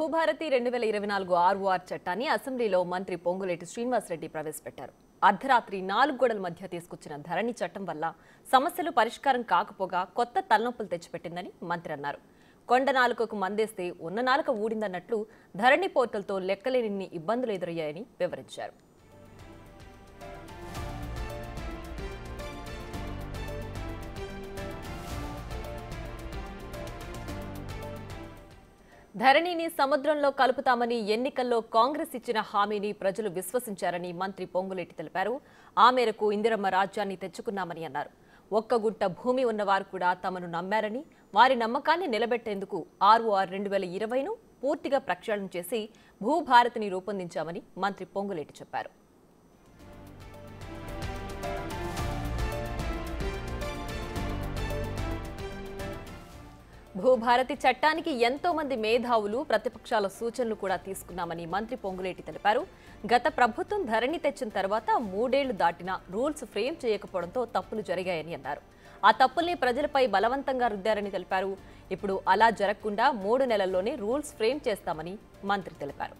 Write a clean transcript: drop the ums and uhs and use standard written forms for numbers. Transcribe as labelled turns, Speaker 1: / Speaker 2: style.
Speaker 1: Bhubharati 2024 ROR చట్టాన్ని అసెంబ్లీలో మంత్రి పొంగులేటి శ్రీనివాసరెడ్డి ప్రవేశపెట్టారు. అర్ధరాత్రి 4 గోడల మధ్య తీసుకొచ్చిన ధరణి చట్టం వల్ల సమస్యలు పరిష్కారం కాకపోగా కొత్త తలనొప్పులు తెచ్చిపెట్టిందని మంత్రి అన్నారు. కొండ నాలుకకు మందేస్తే ఉన్న నాలుక ఊడిందన్నట్లు ధరణి పోర్టల్తో లెక్కలేని ఇబ్బందులు ఎదురయ్యాయని వివరించారు. ధరణిని సముద్రంలో కలుపుతామని ఎన్నికల్లో కాంగ్రెస్ ఇచ్చిన హామీని ప్రజలు విశ్వసించారని మంత్రి పొంగులేటి తెలిపారు. ఆ మేరకు ఇందిరమ్మ రాజ్యాన్ని తెచ్చుకున్నామని అన్నారు. ఒక్క గుంట భూమి ఉన్నవారు కూడా తమను నమ్మారని, వారి నమ్మకాన్ని నిలబెట్టేందుకు ఆర్ఓఆర్ 2020ను పూర్తిగా ప్రక్షాళన చేసి భూభారతిని రూపొందించామని మంత్రి పొంగులేటి చెప్పారు. భూభారతి చట్టానికి ఎంతో మంది మేధావులు, ప్రతిపక్షాల సూచనలు కూడా తీసుకున్నామని మంత్రి పొంగులేటి తెలిపారు. గత ప్రభుత్వం ధరణి తెచ్చిన తర్వాత 3 ఏళ్లు దాటినా రూల్స్ ఫ్రేమ్ చేయకపోవడంతో తప్పులు జరిగాయని అన్నారు. ఆ తప్పుల్ని ప్రజలపై బలవంతంగా రుద్దారని తెలిపారు. ఇప్పుడు అలా జరగకుండా 3 నెలల్లోనే రూల్స్ ఫ్రేమ్ చేస్తామని మంత్రి తెలిపారు.